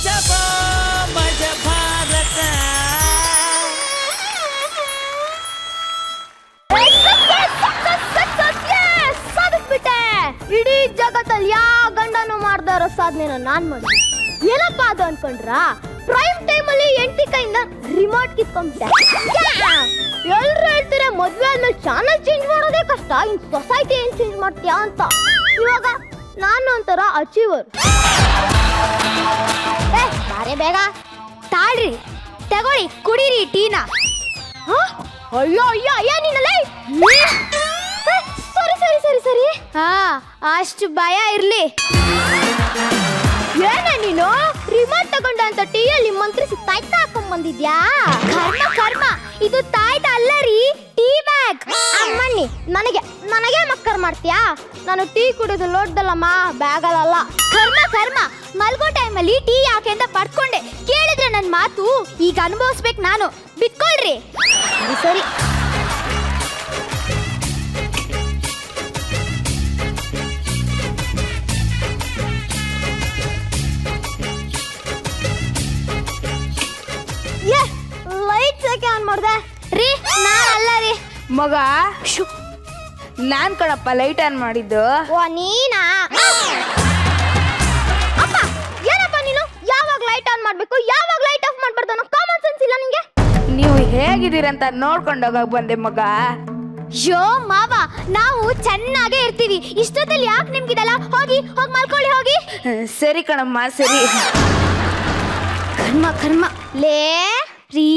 ಗಜಬಾ ಮಜ ಭಾರತ. ಸಾಧಿಸ್ಬಿಟ್ಟೆ. ಇಡೀ ಜಗತ್ತಲ್ಲಿ ಯಾವ ಗಂಡನು ಮಾಡ್ದ ಇರೋ ಸಾಧನೆನ ನಾನ್ ಮಾಡಿ. ಏನಪ್ಪಾ ಅದು ಅನ್ಕೊಂಡ್ರ? ಪ್ರೈಮ್ ಟೈಮ್ ಅಲ್ಲಿ ಎಂಟಿ ಕೈಯಿಂದ ರಿಮೋಟ್ ಕಿತ್ಕೊಂಡ್ಬಿಟ್ಟೆ. ಎಲ್ರು ಹೇಳ್ತೀರ ಮದ್ವೆ ಆದ್ಮೇಲೆ ಚಾನಲ್ ಚೇಂಜ್ ಮಾಡೋದೇ ಕಷ್ಟ, ಇನ್ ಸೊಸೈಟಿ ಏನ್ ಚೇಂಜ್ ಮಾಡ್ತೀಯಾ ಅಂತ. ಇವಾಗ ನಾನು ಒಂಥರ ಅಚೀವರ್. ಬಾರೆ ಬೇಗ ತಾಳ್ರಿ, ತಗೊಳ್ಳಿ ಕುಡೀರಿ ಟೀನಾ. ಅಯ್ಯೋ ಅಯ್ಯೋ ಅಯ್ಯ ನೀನಲ್ಲ. ಸರಿ ಸರಿ ಸರಿ ಸರಿ. ಹಾ ಅಷ್ಟು ಭಯ ಇರ್ಲಿ. ಏನ ನೀನು ರಿಮೋಟ್ ತಗೊಂಡ ಅಂತ ಟೀಯಲ್ಲಿ ಮಂತ್ರಿಸಿ ತಾಯ್ತ ಹಾಕೊಂಡ್ ಬಂದಿದ್ಯಾ? ಕರ್ಮ ಕರ್ಮ, ಇದು ತಾಯ್ತ ಅಲ್ಲ ರೀ, ಟೀ ಬ್ಯಾಗ್. ಅಮ್ಮಣ್ಣಿ ನನಗೆ ನನಗೆ ಮಕ್ಕರ್ ಮಾಡ್ತೀಯಾ? ನಾನು ಟೀ ಕುಡಿದು ಲೋಡ್ದಲ್ಲಮ್ಮ, ಬ್ಯಾಗಲ್ಲ. ಕರ್ಮ ಕರ್ಮ, ಮಲ್ಗೋ ಟೈಮಲ್ಲಿ ಟೀ ಯಾಕೆ ಅಂತ ಪಡ್ಕೊಂಡೆ. ಕೇಳಿದ್ರೆ ನನ್ನ ಮಾತು ಈಗ ಅನುಭವಿಸ್ಬೇಕು ನಾನು. ಬಿಟ್ಕೊಳ್ರಿ. ಸರಿ ಲೈಟ್ ಯಾಕೆ ಆನ್ ಮಾಡ್ದೆ ರೀ? ನಾ ಅಲ್ಲ ರೀ ಮಗ, ನಾನ್ ಕಣಪ್ಪ ಲೈಟ್ ಆನ್ ಮಾಡಿದ್ದು. ಓ ನೀನಾ? ಅಪ್ಪ ಏನಪ್ಪ ನೀನು ಯಾವಾಗ ಲೈಟ್ ಆನ್ ಮಾಡ್ಬೇಕು ಯಾವಾಗ ಲೈಟ್ ಆಫ್ ಮಾಡ್ಬಾರ್ದು ಅನ್ನೋ ಕಾಮನ್ ಸೆನ್ಸ್ ಇಲ್ಲ ನಿಂಗೆ? ನೀವು ಹೇಗಿದ್ದೀರಂತ ನೋಡ್ಕೊಂಡು ಹೋಗಕ್ ಬಂದೆ ಮಗ. ಯೋ ಮಾವ, ನಾವು ಚೆನ್ನಾಗೇ ಇರ್ತೀವಿ. ಇಷ್ಟೊತ್ತಲ್ಲಿ ಯಾಕೆ ನಿಮ್ಗಿದಲ್ಲ? ಹೋಗಿ ಹೋಗಿ ಮಲ್ಕೊಳ್ಳಿ ಹೋಗಿ. ಸರಿ ಕಣಮ್ಮ ಸರಿ. ಕರ್ಮ ಕರ್ಮ ಲೇ ರೀ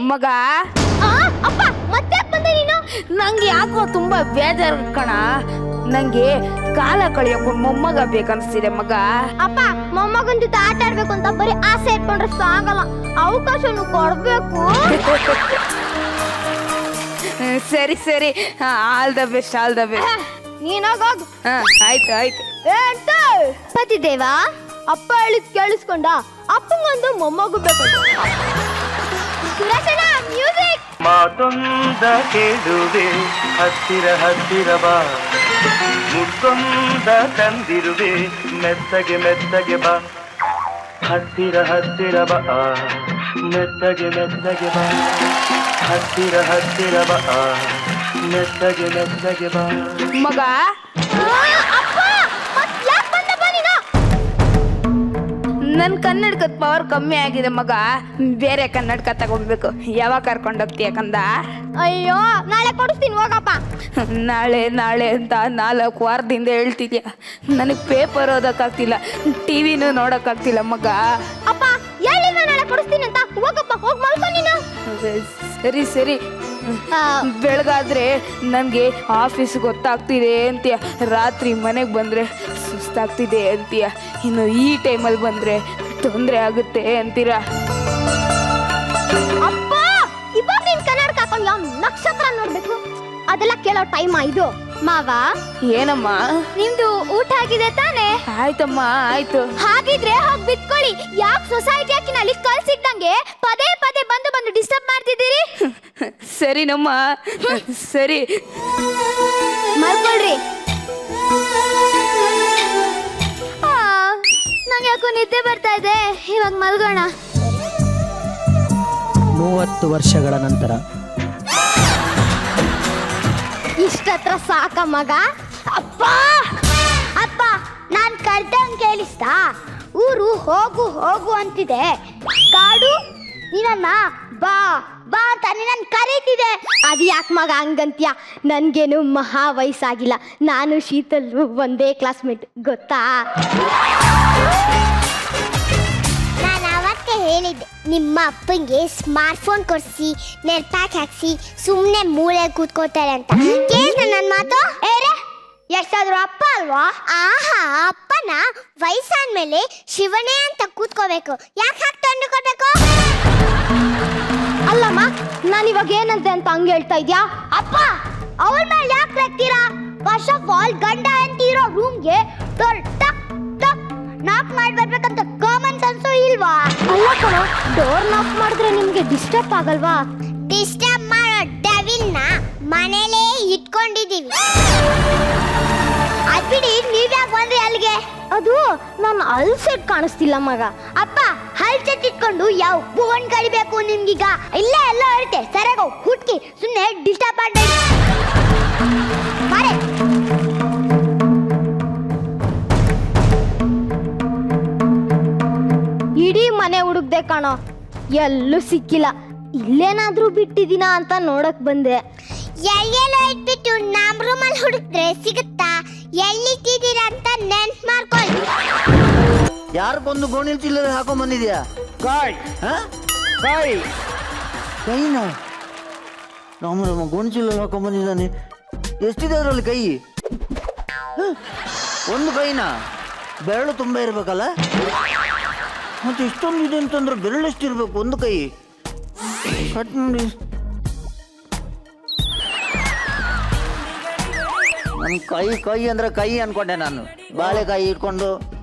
ಮಗ. ಅಪ್ಪ ಮತ್ತೆ ಬಂದೆ ನೀನು? ನಂಗೆ ಯಾಕೋ ತುಂಬಾ ಬೇಜಾರು ಕಣ. ನಂಗೆ ಕಾಲ ಕಳಿಯೋಕು ಮೊಮ್ಮಗ ಬೇಕನ್ಸ್ತಿದೆ ಮಗ. ಅಪ್ಪ ಮೊಮ್ಮಗನ ಜೊತೆ ಆಟ ಆಡ್ಬೇಕು ಅಂತ ಬರೀ ಆಸೆ ಇಟ್ಕೊಂಡ್ರೆ ಸಾಗಲ್ಲ, ಅವಕಾಶನು ಕೊಡ್ಬೇಕು. ಸರಿ ಸರಿ, all the best all the best. ನೀನಾಗೋಗು. ಆಯ್ತು ಆಯ್ತು. ಪತಿದೇವ, ಅಪ್ಪ ಹೇಳಿದ್ ಕೇಳಿಸ್ಕೊಂಡ? ಅಪ್ಪಂಗೊಂದು ಮೊಮ್ಮಗು ಬೇಕು. ಸುರೇಶಣ್ಣ ಮ್ಯೂಸಿಕ್. ಮಾತೊಂದ ಕೇಳುವೆ ಹತ್ತಿರ ಹತ್ತಿರ ಬಾ, ಮುತ್ತೊಂದ ತಂದಿರುವೆ ಮೆತ್ತಗೆ ಮೆತ್ತಗೆ ಬಾ, ಹತ್ತಿರ ಹತ್ತಿರ ಬಾ ಮೆತ್ತಗೆ ಮೆತ್ತಗೆ ಬಾ, ಹತ್ತಿರ ಹತ್ತಿರ ಬಾ ಮೆತ್ತಗೆ ಮೆತ್ತಗೆ ಬಾ. ಮಗ ನನ್ ಕನ್ನಡಕದ ಪವರ್ ಕಮ್ಮಿ ಆಗಿದೆ ಮಗ. ಬೇರೆ ಕನ್ನಡಕ ತಗೊಂಡ್ಬೇಕು. ಯಾವಾಗ ಕರ್ಕೊಂಡು ಹೋಗ್ತೀಯ ಕಂದ? ಅಯ್ಯೋ ನಾಳೆ ಕೊಡಿಸ್ತೀನಿ ಹೋಗಪ್ಪ. ನಾಳೆ ನಾಳೆ ಅಂತ 4 ವಾರದಿಂದ ಹೇಳ್ತಿದ್ಯಾ. ನನಗೆ ಪೇಪರ್ ಓದಕ್ಕಾಗ್ತಿಲ್ಲ, ಟಿವಿನೂ ನೋಡಕ್ಕಾಗ್ತಿಲ್ಲ ಮಗ. ಅಪ್ಪ ಹೇಳಿಲ್ಲ ನಾಳೆ ಕೊಡಿಸ್ತೀನಿ ಅಂತ. ಹೋಗಪ್ಪ ಹೋಗಿ ಮಲ್ಕೊ ನೀನು. ಸರಿ ಸರಿ. ಬೆಳಗಾದ್ರೆ ನನಗೆ ಆಫೀಸ್ ಗೊತ್ತಾಗ್ತಿದೆ ಅಂತೀಯ, ರಾತ್ರಿ ಮನೆಗೆ ಬಂದರೆ ಸುಸ್ತಾಗ್ತಿದೆ ಅಂತೀಯ, ಇನ್ನು ಈ ಟೈಮಲ್ಲಿ ಬಂದರೆ ತೊಂದರೆ ಆಗುತ್ತೆ ಅಂತೀರ. ಅಪ್ಪ ಇವಾಗ ನೀನು ಕನ್ನಡಕ ಹಾಕೊಂಡು ಯಾವ ನಕ್ಷತ್ರ ನೋಡ್ಬೇಕು? ಅದೆಲ್ಲ ಕೇಳೋ ಟೈಮ್ ಇದು. ಮಾವ ಏನಮ್ಮ? ನಿಮ್ದು ಊಟ ಆಗಿದೆ ತಾನೇ? ಆಯ್ತಮ್ಮ ಆಯ್ತು. ಹಾಗಿದ್ರೆ ಹೋಗಿ ಬಿತ್ಕೊಳ್ಳಿ. ಯಾಕೆ ಸೊಸೈಟಿ ಹಾಕಿನಲ್ಲಿ ಕಳ್ಸಿದ್ದಂಗೆ ಪದೇ ಪದೇ ಬಂದು ಬಂದು ಡಿಸ್ಟರ್ಬ್ ಮಾಡ್ತಿದ್ದೀರಿ? ಸರಿನಮ್ಮ ಸರಿ. ಮಲ್ಕೊಳ್ರಿ. ನಂಗೆ ಯಾಕೋ ನಿದ್ದೆ ಬರ್ತಾ ಇದೆ, ಇವಾಗ ಮಲ್ಗೋಣ. 30 ವರ್ಷಗಳ ನಂತರ ಇಷ್ಟತ್ರ ಸಾಕ ಮಗ? ಅಪ್ಪ ಅಪ್ಪ ನಾನ್ ಕರ್ದಂಗ್ ಕೇಳಿಸ್ತಾ? ಊರು ಹೋಗು ಹೋಗು ಅಂತಿದೆ, ಕಾಡು ನೀನನ್ನ ಬಾ ಬಾ ಅಂತ ನಿನ್ನ ಕರೀತಿದೆ. ಅದು ಯಾಕೆ ಮಗ ಹಂಗಂತ್ಯ? ನನ್ಗೇನು ಮಹಾ ವಯಸ್ಸಾಗಿಲ್ಲ, ನಾನು ಶೀತಲ್ ಒಂದೇ ಕ್ಲಾಸ್ಮೇಟ್ ಗೊತ್ತಾ? ನಾನು ಅವತ್ತೇ ಹೇಳಿದ್ದೆ ನಿಮ್ಮ ಅಪ್ಪಂಗೆ ಸ್ಮಾರ್ಟ್ ಫೋನ್ ಕೊಡಿಸಿ ನೆಟ್ ಪ್ಯಾಕ್ ಹಾಕ್ಸಿ ಸುಮ್ಮನೆ ಮೂಳೆ ಕೂತ್ಕೋತಾರೆ ಅಂತ. ಕೇಳಿದ್ರೆ ನನ್ನ ಮಾತು? ಎಷ್ಟಾದ್ರೂ ಅಪ್ಪ ಅಲ್ವಾ? ಆಹಾ, ಅಪ್ಪನ ವಯಸ್ಸಾದ್ಮೇಲೆ ಶಿವನೇ ಅಂತ ಕೂತ್ಕೋಬೇಕು, ಯಾಕೆ ಹಾಕಿ ತಂದು ಕೊಡ್ಬೇಕು? ಅಲ್ಲಮ್ಮ, ನಾನಿವಾಗ ಏನಂತೆ ಅಂತ ಹಂಗೆ ಹೇಳ್ತಾ ಇದ್ಯಾ? ಅಪ್ಪ ಅವಳ ಮೇಲೆ ಯಾಕೆ ರೆಕ್ತೀರಾ? ಫಸ್ಟ್ ಆಫ್ ಆಲ್ ಗಂಡ ಅಂತಿರೋ ರೂಮ್ಗೆ ಡೋರ್ ಟಕ್ ಟಕ್ ನಾಕ್ ಮಾಡಿ ಬರ್ಬೇಕಂತ ಕಾಮನ್ ಸೆನ್ಸು ಇಲ್ವಾ? ಅಲ್ಲ ಕಣ, ಡೋರ್ ನಾಕ್ ಮಾಡಿದ್ರೆ ನಿಮ್ಗೆ ಡಿಸ್ಟರ್ಬ್ ಆಗಲ್ವಾ? ಡಿಸ್ಟರ್ಬ್ ಮಾಡೋ ಡೆವಿಲ್ನ ಮನೇಲೇ ಇಟ್ಕೊಂಡಿದೀವಿ. ಅದ್ಬಿಡಿ, ನೀವ್ಯಾಕೆ ಬಂದ್ರಿ ಅಲ್ಲಿಗೆ? ಅದು ನಾನು ಅಲ್ಸೆಟ್ ಕಾಣಿಸ್ತಿಲ್ಲ ಮಗ. ಅಪ್ಪ ಹೆಡ್ಸೆಟ್ ಇಟ್ಕೊಂಡು ಯಾವ ಫೋನ್ ಕಲಿಬೇಕು ನಿಮ್ಗೀಗ? ಇಲ್ಲೇ ಎಲ್ಲ ಇರುತ್ತೆ, ಸರಿಯಾಗಿ ಹುಟ್ಕಿ, ಸುಮ್ಮನೆ ಡಿಸ್ಟರ್ಬ್ ಮಾಡಬೇಡಿ. ಇಡೀ ಮನೆ ಹುಡುಕ್ದೆ ಕಾಣೋ, ಎಲ್ಲೂ ಸಿಕ್ಕಿಲ್ಲ. ಇಲ್ಲೇನಾದ್ರೂ ಬಿಟ್ಟಿದ್ದೀನಾ ಅಂತ ನೋಡಕ್ ಬಂದೆ. ಎಲ್ಲೆಲ್ಲೋ ಇಟ್ಬಿಟ್ಟು ನಮ್ಮ ರೂಮಲ್ಲಿ ಹುಡುಕ್ರೆ ಸಿಗುತ್ತಾ? ಎಲ್ಲಿಟ್ಟಿದ್ದೀರಾ ಅಂತ ನೆನ್ಪು ಮಾಡ್ಕೊಳ್ಳಿ. ಯಾರು ಬಂದು ಗೋಣಿಲ್ ಚಿಲ್ಲರೆ ಹಾಕೊಂಡ್ ಬಂದಿದ್ಯಾ? ಕಾಯ್ ಕಾಯ್ ಕೈನಾ? ರಾಮ ಗೋಣಿ ಚಿಲ್ಲರೆ ಹಾಕೊಂಡ್ ಬಂದಿದ್ದಾನೆ. ಎಷ್ಟಿದೆ ಅದರಲ್ಲಿ ಕೈ? ಒಂದು ಕೈನಾ? ಬೆರಳು ತುಂಬ ಇರ್ಬೇಕಲ್ಲ? ಮತ್ತೆ ಇಷ್ಟೊಂದು ಇದೆ ಅಂತಂದ್ರೆ ಬೆರಳು ಎಷ್ಟಿರ್ಬೇಕು ಒಂದು ಕೈ? ಕಟ್ ನೋಡಿ. ನನ್ ಕೈ ಕೈ ಅಂದ್ರೆ ಕೈ ಅನ್ಕೊಂಡೆ ನಾನು. ಬಾಳೆಕಾಯಿ ಇಟ್ಕೊಂಡು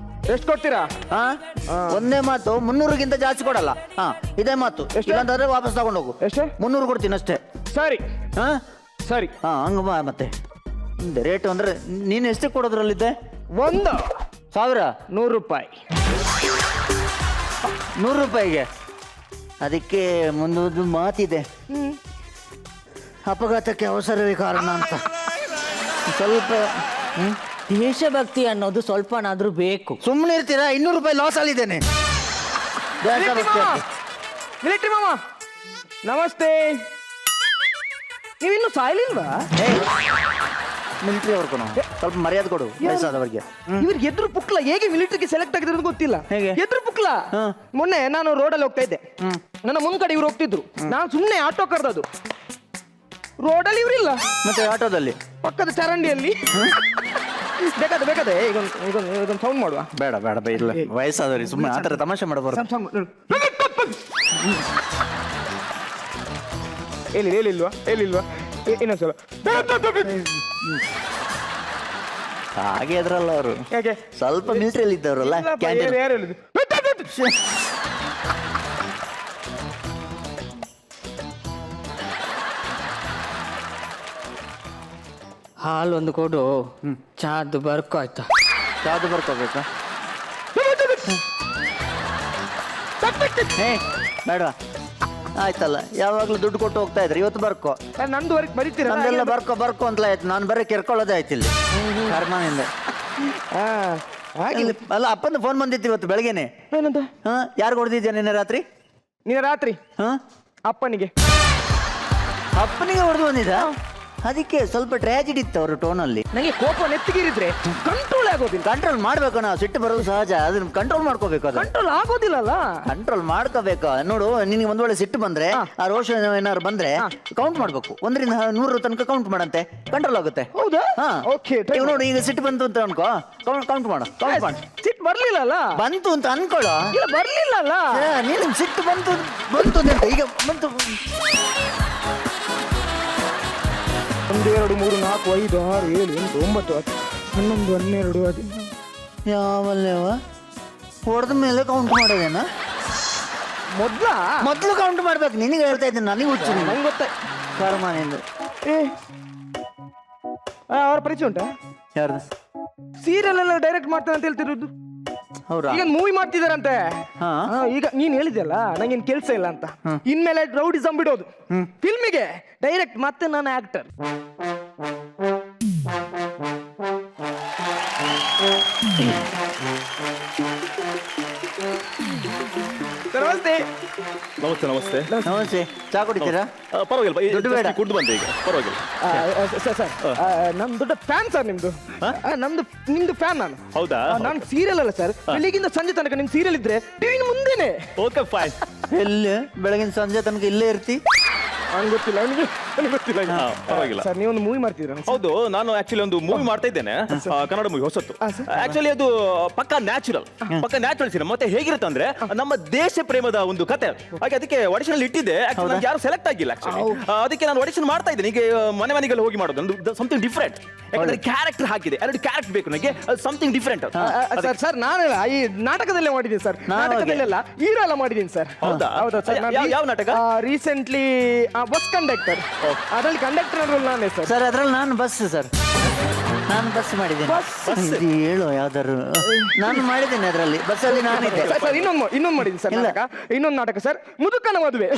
ಎಷ್ಟು ಕೊಡ್ತೀರಾ? ಹಾ ಒಂದೇ ಮಾತು, 300ಗಿಂತ ಜಾಸ್ತಿ ಕೊಡಲ್ಲ. ಹಾ ಇದೇ ಮಾತು. ಇಲ್ಲಾಂದ್ರೆ ವಾಪಸ್ ತಗೊಂಡು ಹೋಗು. ಎಷ್ಟೇ? 300 ಕೊಡ್ತೀನಿ ಅಷ್ಟೇ. ಸರಿ ಹಾ ಸರಿ. ಹಾ ಹಂಗ ಮತ್ತೆ ರೇಟ್ ಅಂದ್ರೆ ನೀನು ಎಷ್ಟೇ ಕೊಡೋದ್ರಲ್ಲಿದ್ದೆ? 1,000 100 ರೂಪಾಯಿ. 100 ರೂಪಾಯಿಗೆ? ಅದಕ್ಕೆ ಮುಂದೊಂದು ಮಾತಿದೆ, ಅಪಘಾತಕ್ಕೆ ಅವಸರವೇ ಕಾರಣ ಅಂತ. ಸ್ವಲ್ಪ ದೇಶಭಕ್ತಿ ಅನ್ನೋದು ಸ್ವಲ್ಪನಾದ್ರೂ ಬೇಕು. ಸುಮ್ಮನೆ ಇರ್ತೀರಾ? 200 ರೂಪಾಯಿ ಲಾಸ್ ಅಲ್ಲಿದ್ದೇನೆ. ಮಿಲಿಟರಿ ಮಾಮ ನಮಸ್ತೆ. ನೀವಿನ್ನು ಸಾಯ್ಲಿಲ್ವಾ? ಮಿಲಿಟರಿ ಅವ್ರು ಕೊಡು, ಸ್ವಲ್ಪ ಮರ್ಯಾದೆ ಕೊಡು ವಯಸ್ಸಾದವರಿಗೆ. ಇವ್ರಿಗೆ ಎದ್ರು ಪುಕ್ಲ ಹೇಗೆ ಮಿಲಿಟರಿಗೆ ಸೆಲೆಕ್ಟ್ ಆಗಿದ್ರು ಗೊತ್ತಿಲ್ಲ. ಹೇಗೆ? ಎದ್ರು ಪುಕ್ಲ. ಮೊನ್ನೆ ನಾನು ರೋಡಲ್ಲಿ ಹೋಗ್ತಾ ಇದ್ದೆ, ನನ್ನ ಮುಂದ್ಗಡೆ ಇವ್ರು ಹೋಗ್ತಿದ್ರು. ನಾನು ಸುಮ್ಮನೆ ಆಟೋ ಕರೆದದು. ರೋಡಲ್ಲಿ ಇವ್ರಿಲ್ಲ, ಮತ್ತೆ ಆಟೋದಲ್ಲಿ ಪಕ್ಕದ ಚರಂಡಿಯಲ್ಲಿ. ಬೇಕಾದೆ ಈಗೊಂದು ಸೌಂಡ್ ಮಾಡುವ. ಬೇಡ ಬೇಡ ಬೈ, ಇಲ್ಲ ವಯಸ್ಸಾದವ್ರಿ ಸುಮ್ಮನೆ ಆ ಥರ ತಮಾಷೆ ಮಾಡಬಾರ್ದು. ಹೇಳಿಲ್ವಾ ಇನ್ನೊಂದ್ಸಲ. ಹಾಗೆ ಅದ್ರಲ್ಲ ಅವರು ಯಾಕೆ? ಸ್ವಲ್ಪ ಮಿಲಿಟರಿಯಲ್ಲಿ ಇದ್ದವರಲ್ಲ. ಯಾರು ಹೇಳಿದ್ದು? ಹಾಲು ಒಂದು ಕೊಡು. ಚಾದು ಬರ್ಕೋ ಆಯ್ತಾ? ಯಾವ್ದು ಬರ್ಕೋಬೇಕಾ? ಹೇ ಬೇಡ ಆಯ್ತಲ್ಲ, ಯಾವಾಗ್ಲೂ ದುಡ್ಡು ಕೊಟ್ಟು ಹೋಗ್ತಾ ಇದ್ರಿ, ಇವತ್ತು ಬರ್ಕೋ. ನಂದುವರೆಗೆ ಬರೀತೀರ? ನಂದೆಲ್ಲ ಬರ್ಕೋ ಅಂತಲೇ ಆಯ್ತು. ನಾನು ಬರೀ ಕೆರ್ಕೊಳ್ಳೋದೇ ಆಯ್ತು ಇಲ್ಲಿ ಕರ್ಮನಿಂದ. ಹಾಗಿಲ್ಲ. ಅಲ್ಲ ಅಪ್ಪನ ಫೋನ್ ಬಂದಿತ್ತು ಇವತ್ತು ಬೆಳಗ್ಗೆನೆ. ಏನಂತ? ಹಾ ಯಾರು ಹೊಡೆದಿದ್ಯಾ ನಿನ್ನೆ ರಾತ್ರಿ? ನೀನು ರಾತ್ರಿ ಹಾ ಅಪ್ಪನಿಗೆ ಹೊಡೆದು ಬಂದಿದ್ದ. ಅದಕ್ಕೆ ಸ್ವಲ್ಪ ಟ್ರ್ಯಾಜಿಡಿ ಇತ್ತು ಅವ್ರ ಟೋನಲ್ಲಿ. ನನಗೆ ಕೋಪ ನೆತ್ತಿಗಿರಿದ್ರೆ ಕಂಟ್ರೋಲ್ ಆಗೋದಿಲ್ಲ. ಕಂಟ್ರೋಲ್ ಮಾಡ್ಬೇಕು ನಾವು, ಸಿಟ್ಟು ಬರೋದು ಸಹಜ, ಅದನ್ನ ಕಂಟ್ರೋಲ್ ಮಾಡ್ಕೋಬೇಕು. ಅದು ಕಂಟ್ರೋಲ್ ಆಗೋದಿಲ್ಲಲ್ಲ. ಕಂಟ್ರೋಲ್ ಮಾಡ್ಕೋಬೇಕು. ನೋಡು, ನಿನಗೆ ಒಂದ್ ವೇಳೆ ಸಿಟ್ಟು ಬಂದ್ರೆ, ಆ ರೋಷ ಏನಾದ್ರು ಬಂದ್ರೆ ಕೌಂಟ್ ಮಾಡ್ಬೇಕು. 1ರಿಂದ 100 ತನಕ ಕೌಂಟ್ ಮಾಡಂತೆ, ಕಂಟ್ರೋಲ್ ಆಗುತ್ತೆ. ಹೌದಾ? ಹಾ ಓಕೆ. ಈಗ ನೋಡು, ಈಗ ಸಿಟ್ಟು ಬಂತು ಅಂತ ಅನ್ಕೋ, ಕೌಂಟ್ ಮಾಡು. ಸಿಟ್ಟು ಬರ್ಲಿಲ್ಲಲ್ಲ? ಬಂತು ಅಂತ ಅನ್ಕೊಳ್ಳೋ. ಇಲ್ಲ ಬರ್ಲಿಲ್ಲಲ್ಲ. ನೀನು ಸಿಟ್ಟು ಬಂತು ಅಂತ ಈಗ ಬಂತು. 1 2 3 4 5 6 7 8 9 10 11 12 13. ಯಾವಲ್ಲವ ಹೊಡೆದ ಮೇಲೆ ಕೌಂಟ್ ಮಾಡೋದೇನ? ಮೊದ್ಲು ಕೌಂಟ್ ಮಾಡ್ಬೇಕು. ನಿನಗೆ ಹೇಳ್ತಾ ಇದ್ದೀನಿ, ನನಗೆ ಹುಚ್ಚು. ನಂಗೆ ಗೊತ್ತಾಯ್ತು. ಕರ್ಮನಿಂದ. ಅವ್ರ ಪರಿಚಯ ಉಂಟಾ? ಯಾರ್ದು? ಸೀರಿಯಲ್ ಎಲ್ಲ ಡೈರೆಕ್ಟ್ ಮಾಡ್ತಾರೆ ಅಂತ ಹೇಳ್ತಿರೋದು. ಹೌದಾ? ಈಗ ಮೂವಿ ಮಾಡ್ತಿದಾರಂತೆ. ಹಾ. ಈಗ ನೀನ್ ಹೇಳಿದ್ಯಲ್ಲ ನಂಗೇನ್ ಕೆಲ್ಸ ಇಲ್ಲ ಅಂತ. ಇನ್ಮೇಲೆ ರೌಡಿಸಂ ಬಿಡೋದು, ಫಿಲ್ಮಿಗೆ ಡೈರೆಕ್ಟ್, ಮತ್ತೆ ನಾನು ಆಕ್ಟರ್. ನಮಸ್ತೆ. ನಮಸ್ತೆ. ನಮಸ್ತೆ. ಚಾ ಕುಡಿತೀರಾ? ಪರವಾಗಿಲ್ಲ, ದುಡ್ಡು ಬೇಡ. ಕುಡ್ದು ಬಂದೆ ಈಗ, ಪರವಾಗಿಲ್ಲ. ಸರ್ ನಮ್ ದೊಡ್ಡ ಫ್ಯಾನ್ ಸರ್ ನಿಮ್ದು. ನಿಮ್ದು ಫ್ಯಾನ್ ನಾನು. ಹೌದಾ? ನಾನು ಸೀರಿಯಲ್ ಅಲ್ಲ ಸರ್, ಬೆಳಿಗ್ಗಿಂದ ಸಂಜೆ ತನಕ ನಿಮ್ ಸೀರಿಯಲ್ ಇದ್ರೆ ಟಿವಿ ಮುಂದೆನೆ. Okay fine. ಎಲ್ಲಿ ಬೆಳಗಿನ ಸಂಜೆ ತನಕ ಇಲ್ಲೇ ಇರ್ತಿ? ನಂಗೆ ಗೊತ್ತಿಲ್ಲ, ನನಗೆ ಗೊತ್ತಿಲ್ಲ. ಪರವಾಗಿಲ್ಲ ಸರ್ ನೀವೊಂದು ಮೂವಿ ಮಾಡ್ತಿದ್ರ? ಹೌದು, ನಾನು ಆಕ್ಚುಲಿ ಒಂದು ಮೂವಿ ಮಾಡ್ತಾ ಇದ್ದೇನೆ, ಕನ್ನಡ ಮೂವಿ, ಹೊಸತ್ತು. ಆಕ್ಚುಲಿ ಅದು ಪಕ್ಕಾ ನ್ಯಾಚುರಲ್ ಸಿನಿಮಾ. ಮತ್ತೆ ಹೇಗಿರುತ್ತೆ ಅಂದ್ರೆ ನಮ್ಮ ದೇಶ ಪ್ರೇಮದ ಒಂದು ಕತೆ. ಹಾಗೆ ಅದಕ್ಕೆ ಆಡಿಷನ್ ಇಟ್ಟಿದ್ದೆ. ಆಕ್ಚುಲಿ ಯಾರು ಸೆಲೆಕ್ಟ್ ಆಗಿಲ್ಲ. ಆಕ್ಚುಲಿ ಅದಕ್ಕೆ ನಾನು ಆಡಿಷನ್ ಮಾಡ್ತಾ ಇದ್ದೇನೆ. ಈಗ ಮನೆಗೆಲ್ಲ ಹೋಗಿ ಮಾಡೋದು ಸಮಥಿಂಗ್ ಡಿಫ್ರೆಂಟ್. ಯಾಕಂದ್ರೆ ಕ್ಯಾರೆಕ್ಟರ್ ಹಾಕಿದೆ, 2 ಕ್ಯಾರೆಕ್ಟರ್ ಬೇಕು ನನಗೆ, ಸಮಥಿಂಗ್ ಡಿಫ್ರೆಂಟ್. ಸರ್ ನಾನೆಲ್ಲ ಈ ನಾಟಕದಲ್ಲೇ ಮಾಡಿದ್ದೀನಿ ಸರ್. ನಾಟಕದಲ್ಲೆಲ್ಲ ಹೀರೋ ಎಲ್ಲ ಮಾಡಿದ್ದೀನಿ ಸರ್. ಹೌದಾ? ಹೌದಾ ಸರ್? ಯಾವ ನಾಟಕ? Recently bus conductor. ಅದ್ರಲ್ಲಿ ಕಂಡಕ್ಟರ್ ರೋಲ್ ನಾನೇ ಸರ್. ಸರ್ ಅದ್ರಲ್ಲಿ ನಾನು ಬಸ್ ಸರ್. ನಾನು ಬಸ್ ಮಾಡಿದ್ದೇನೆ. ಇದು ಹೇಳು ಯಾವ್ದಾರು ನಾನು ಮಾಡಿದ್ದೇನೆ ಅದರಲ್ಲಿ ಬಸ್ಸಲ್ಲಿ ನಾನಿದ್ದೆ. ಸರ್ ಇನ್ನೊಂದು ಮಾಡಿದ್ದೀನಿ ಸರ್ ನಾಟಕ. ಇನ್ನೊಂದು ನಾಟಕ ಸರ್, ಮುದುಕನ ಮದುವೆ.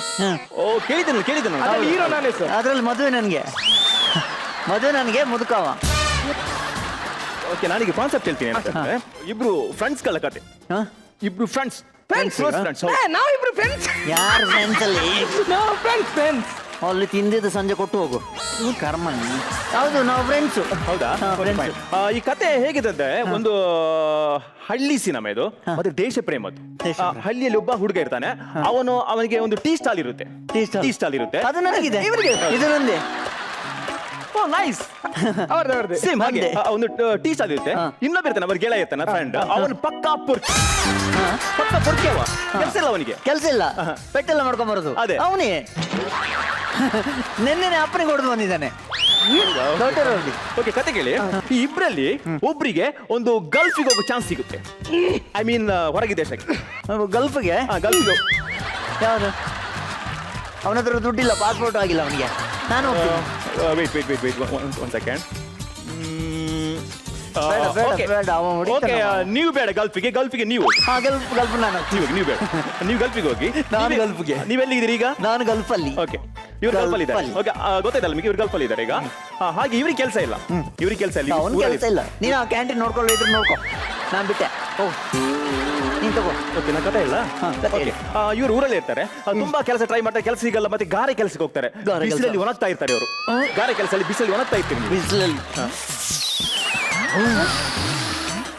ಓ ಕೇಳಿದ್ದೇನೆ ಅದ್ರಲ್ಲಿ ಹೀರೋ ನಾನೇ ಸರ್. ಅದ್ರಲ್ಲಿ ಮದುವೆ ನನಗೆ ಮುದುಕವ. ಓಕೆ, ನಾನೀಗ ಕಾನ್ಸೆಪ್ಟ್ ಹೇಳ್ತೀನಿ ಏನಂತಂದ್ರೆ, ಇಬ್ರು ಫ್ರೆಂಡ್ಸ್ ಗಳ ಕತೆ. ಹ? ಇಬ್ರು ಫ್ರೆಂಡ್ಸ್ ನಾವಿಬ್ರು ಫ್ರೆಂಡ್ಸ್. ಯಾರು ಫ್ರೆಂಡ್ಸ್ ಅಲ್ಲಿ? ನಾವು ಫ್ರೆಂಡ್ಸ್. ಅಲ್ಲಿ ತಿಂದಿದ್ದು ಸಂಜೆ ಕೊಟ್ಟು ಹೋಗು. ಕರ್ಮ. ಹೌದು, ನಾವು ಫ್ರೆಂಡ್ಸು. ಹೌದಾ? friends. ಈ ಕತೆ ಹೇಗಿದೆ ಅಂದ್ರೆ, ಒಂದು ಹಳ್ಳಿ ಸಿನಿಮಾ ಇದು, ಮತ್ತೆ ದೇಶ ಪ್ರೇಮದ್ದು. ದೇಶ ಪ್ರೇಮ. ಹಳ್ಳಿಯಲ್ಲಿ ಒಬ್ಬ ಹುಡುಗ ಇರ್ತಾನೆ, ಅವನಿಗೆ ಒಂದು ಟೀ ಸ್ಟಾಲ್ ಇರುತ್ತೆ. ಟೀ ಸ್ಟಾಲ್ ಇರುತ್ತೆ. ಅದು ನನಗಿದೆ. ಇವರಿಗೆ ಇದರೊಂದೇ ನೈಸ್. ಅವ್ರದ್ದು ಸೇಮ್ ಹಾಗೆ ನಂದೆ. ಒಂದು ಟೀ ಸ್ಟಾಲ್ ಇರುತ್ತೆ. ಇನ್ನೊಬ್ಬ ಇರ್ತಾನೆ, ಅವ್ರ ಗೆಳೆಯ ಇರ್ತಾನೆ, ಫ್ರೆಂಡ್. ಅವನು ಪಕ್ಕಾ ಪೊರ್ಕಿ ಅವ. ಕೆಲಸ ಇಲ್ಲ ಅವನಿಗೆ. ಕೆಲಸ ಇಲ್ಲ, ಪೆಟ್ಟೆಲ್ಲ ಮಾಡ್ಕೊಂಡ್ ಬರೋದು ಅದೇ. ಅವನೇ. ನಿನ್ನೆ ಅಪ್ಪನಿಗೆ ಹೊಡೆದು ಬಂದಿದ್ದಾನೆ. ಓಕೆ, ಕತೆ ಕೇಳಿ. ಈ ಇಬ್ರಲ್ಲಿ ಒಬ್ರಿಗೆ ಒಂದು ಗಲ್ಫಿಗೆ ಹೋಗೋ ಚಾನ್ಸ್ ಸಿಗುತ್ತೆ. ಐ ಮೀನ್ ಹೊರಗೆ ದೇಶಕ್ಕೆ. ಗಲ್ಫ್ಗೆ. ಗಲ್ಫಿಗೆ ಯಾವುದು? ಅವನ ಹತ್ರ ದುಡ್ಡಿಲ್ಲ, ಪಾಸ್ಪೋರ್ಟ್ ಆಗಿಲ್ಲ ಅವನಿಗೆ. ನಾನು ಹೋಗ್ತೀನಿ. Wait one second. ಬೇಡ, ಬೇಡ, ಬೇಡ, ಅವ ಹೊಡಿತಾನೆ ಅವ. ನೀವು ಬೇಡ ಗಲ್ಫಿಗೆ ನೀವು ಹೋಗಿ. ಹಾ, ಗಲ್ಫ್ ನಾನು. ನೀವು ಬೇಡ, ನೀವು ಗಲ್ಫಿಗೆ ಹೋಗಿ. ನಾನು ಗಲ್ಫ್ಗೆ. ನೀವೆಲ್ಲಿದ್ದೀರಿ ಈಗ? ನಾನು ಗಲ್ಫಲ್ಲಿ. ಓಕೆ, ಇವ್ರು ಗಲ್ಫಲ್ಲಿ ಇದ್ದಾರೆ. ಗಲ್ಫಲ್ಲಿ. ಓಕೆ, ಗೊತ್ತಾಯ್ತಲ್ಲ ನಿಮಗೆ, ಇವ್ರು ಗಲ್ಫಲ್ಲಿ ಇದ್ದಾರೆ ಈಗ. ಹಾಗೆ ಇವ್ರಿಗೆ ಕೆಲಸ ಇಲ್ಲ. ಅವನ ಕೆಲಸ ಇಲ್ಲ. ನೀನು ಆ ಕ್ಯಾಂಟೀನ್ ನೋಡ್ಕೊಳ್ಳೋ ಇದ್ರು ನೋಡ್ಕೊ. ನಾನು ಬಿಟ್ಟೆ. ಹೋಗು, ನೀನ್ ತಗೋ. ಓಕೆ, ನಾನು ಕತೆ ಇಲ್ಲ. ಕತೆ ಓಕೆ, ಇವ್ರು ಊರಲ್ಲಿ ಇರ್ತಾರೆ. ತುಂಬಾ ಕೆಲಸ ಟ್ರೈ ಮಾಡ್ತಾರೆ, ಕೆಲಸ ಸಿಗಲ್ಲ. ಮತ್ತೆ ಗಾರೆ ಕೆಲಸಕ್ಕೆ ಹೋಗ್ತಾರೆ. ಗಾರೆ ಕೆಲ್ಸ. ಬಿಸಿಲಲ್ಲಿ ಒಣಗ್ತಾ ಇರ್ತಾರೆ ಅವರು. ಗಾರೆ ಕೆಲಸದಲ್ಲಿ ಬಿಸಿಲಲ್ಲಿ ಒಣಗ್ತಾ ಇರ್ತೀರಿ ನೀವು. ಬಿಸಿಲಲ್ಲಿ.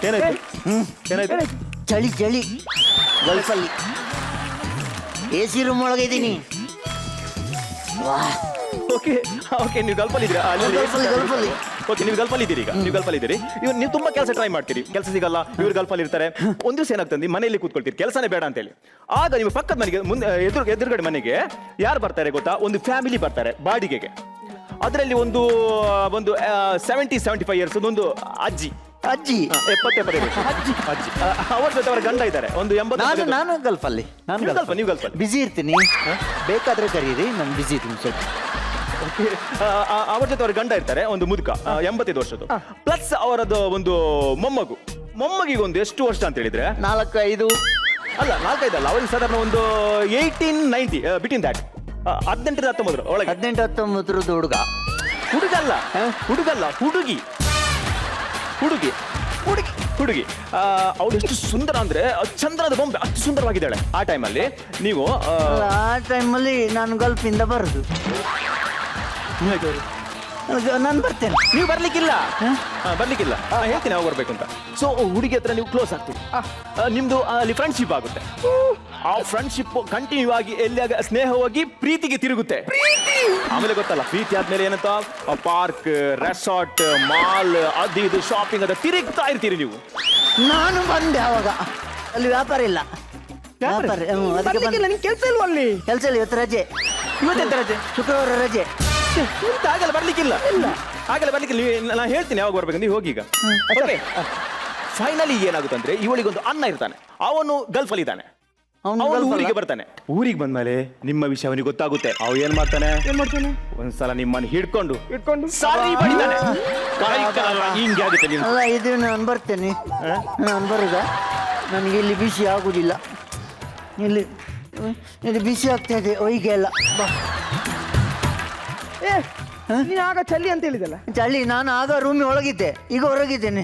ಏನಾಯ್ತು? ಚಳಿ ಗಲ್ಫಲ್ಲಿ AC ರೂಮ್ ಒಳಗೆ ಇದ್ದೀನಿ. ಓಕೆ, ನೀವು ಗಲ್ಫಲ್ಲಿ ಇದ್ದೀರಾ? ಗಲ್ಫಲ್ಲಿ. ಓಕೆ, ನೀವು ಗಲ್ಫಲ್ಲಿ ಇದ್ದೀರಿ ಈಗ. ನೀವು ತುಂಬಾ ಕೆಲಸ ಟ್ರೈ ಮಾಡ್ತೀರಿ, ಕೆಲಸ ಸಿಗಲ್ಲ. ಇವ್ರು ಗಲ್ಫಲ್ಲಿ ಇರ್ತಾರೆ. ಒಂದ್ ದಿವಸ ಏನಾಗ್ತದೆ, ಮನೆಯಲ್ಲಿ ಕೂತ್ಕೊಳ್ತೀರಿ, ಕೆಲಸನೇ ಬೇಡ ಅಂತ ಹೇಳಿ. ಆಗ ನಿಮ್ಮ ಪಕ್ಕದ ಮನೆಗೆ ಮುಂದೆ ಎದುರುಗಡೆ ಮನೆಗೆ ಯಾರು ಬರ್ತಾರೆ ಗೊತ್ತಾ? ಒಂದು ಫ್ಯಾಮಿಲಿ ಬರ್ತಾರೆ ಬಾಡಿಗೆಗೆ. ಅದರಲ್ಲಿ ಒಂದು 70-75 ಇಯರ್ಸ್ ಒಂದು ಅಜ್ಜಿ. 70-75 ಅಜ್ಜಿ. ಅವ್ರ ಜೊತೆ ಅವರ ಗಂಡ ಇದ್ದಾರೆ, ಒಂದು 80. ನಾನು ಗಲ್ಫಲ್ಲಿ. ನೀವು ಗಲ್ಫಲ್ಲಿ ಬಿಸಿ ಇರ್ತೀನಿ, ಬೇಕಾದ್ರೆ ಕರೀರಿ, ನಾನು ಬಿಸಿ ಇರ್ತೀನಿ ಸ್ವಲ್ಪ. ಅವ್ರ ಜೊತೆ ಅವ್ರ ಗಂಡ ಇರ್ತಾರೆ, ಒಂದು ಮುದುಕ, 85 ವರ್ಷದ್ದು. ಪ್ಲಸ್ ಅವರದ್ದು ಒಂದು ಮೊಮ್ಮಗಿಗೆ ಒಂದು ಎಷ್ಟು ವರ್ಷ ಅಂತ ಹೇಳಿದ್ರೆ 4-5 ಅಲ್ಲ, 4-5 ಅಲ್ಲ, ಅವ್ರಿಗೆ ಸಾಧಾರಣ ಒಂದು 18-90 ಬಿಟ್ವೀನ್ ದ್ಯಾಟ್. 18-19 ಒಳಗೆ. 18-19 ಹುಡುಗಲ್ಲ, ಹುಡುಗಿ. ಅವಳು ಎಷ್ಟು ಸುಂದರ ಅಂದ್ರೆ ಚಂದ್ರದ ಬೊಂಬೆ, ಅಷ್ಟು ಸುಂದರವಾಗಿದ್ದಾಳೆ. ಆ ಟೈಮಲ್ಲಿ ನೀವು ಆ ಟೈಮಲ್ಲಿ ನಾನು ಗಲ್ಫಿಂದ ಬರುದು. ನಾನು ಬರ್ತೇನೆ. ನೀವು ಬರ್ಲಿಕ್ಕಿಲ್ಲ. ಹೇಳ್ತೀನಿ ಯಾವಾಗ ಬರ್ಬೇಕು ಅಂತ. ಸೊ ಹುಡುಗಿ ಹತ್ರ ನೀವು ಕ್ಲೋಸ್ ಆಗ್ತೀರಿ. ನಿಮ್ದು ಅಲ್ಲಿ ಫ್ರೆಂಡ್ಶಿಪ್ ಆಗುತ್ತೆ. ಆ ಫ್ರೆಂಡ್ಶಿಪ್ ಕಂಟಿನ್ಯೂ ಆಗಿ ಎಲ್ಲಿಯಾಗ ಸ್ನೇಹವಾಗಿ ಪ್ರೀತಿಗೆ ತಿರುಗುತ್ತೆ. ಆಮೇಲೆ ಗೊತ್ತಲ್ಲ, ಪ್ರೀತಿ ಆದ್ಮೇಲೆ ಏನಂತ ಪಾರ್ಕ್, ರೆಸಾರ್ಟ್, ಮಾಲ್, ಅದು ಇದು ಶಾಪಿಂಗ್ ಅದ ತಿರುಗ್ತಾ ಇರ್ತೀರಿ ನೀವು. ನಾನು ಬಂದೆ ಅವಾಗ. ಅಲ್ಲಿ ವ್ಯಾಪಾರ ಇಲ್ಲ. ಅದಕ್ಕೆ ಕೆಲಸ ಇಲ್ವಾ ಅಲ್ಲಿ? ಕೆಲಸ ಇಲ್ಲ. ಇವತ್ತು ರಜೆ. ರಜೆ, ಶುಕ್ರವಾರ ರಜೆ. ಆಗಲ್ಲ, ಬರ್ಲಿಕ್ಕಿಲ್ಲ. ನಾನು ಹೇಳ್ತೀನಿ ಯಾವಾಗ ಬರ್ಬೇಕು, ನೀವು ಹೋಗಿ ಈಗ. ಫೈನಲಿ ಏನಾಗುತ್ತೆ ಅಂದ್ರೆ, ಇವಳಿಗೊಂದು ಅಣ್ಣ ಇರ್ತಾನೆ, ಅವನು ಗಲ್ಫಲ್ಲಿ ಇದ್ದಾನೆ. ಅವನು ಊರಿಗೆ ಬರ್ತಾನೆ. ಊರಿಗೆ ಬಂದ್ಮೇಲೆ ನಿಮ್ಮ ವಿಷಯ ಅವನಿಗೆ ಗೊತ್ತಾಗುತ್ತೆ. ಅವ ಏನ್ ಮಾಡ್ತಾನೆ? ಒಂದ್ಸಲ ನಿಮ್ಮನ್ನು ಹಿಡ್ಕೊಂಡು ಸಾರಿ ಬಡಿತಾನೆ. ಹಿಂಗೆ ಆಗುತ್ತೆ ನಿಮ್ಗೆ. ಅಲ್ಲ, ಇದು ನಾನು ಬರ್ತೇನೆ. ನಾನು ಬರುದ? ನನಗೆ ಇಲ್ಲಿ ಬಿಸಿ ಆಗುದಿಲ್ಲ. ಇಲ್ಲಿ ಬಿಸಿ ಆಗ್ತಾ ಇದೆ, ಒಯ್ಗೆ ಎಲ್ಲ. ಬಾ. ನೀನು ಆಗ ಚಳಿ ಅಂತ ಹೇಳಿದಲ್ಲ. ಚಳಿ. ನಾನು ಆಗ ರೂಮಿನ ಒಳಗಿದ್ದೆ, ಈಗ ಹೊರಗಿದ್ದೇನೆ.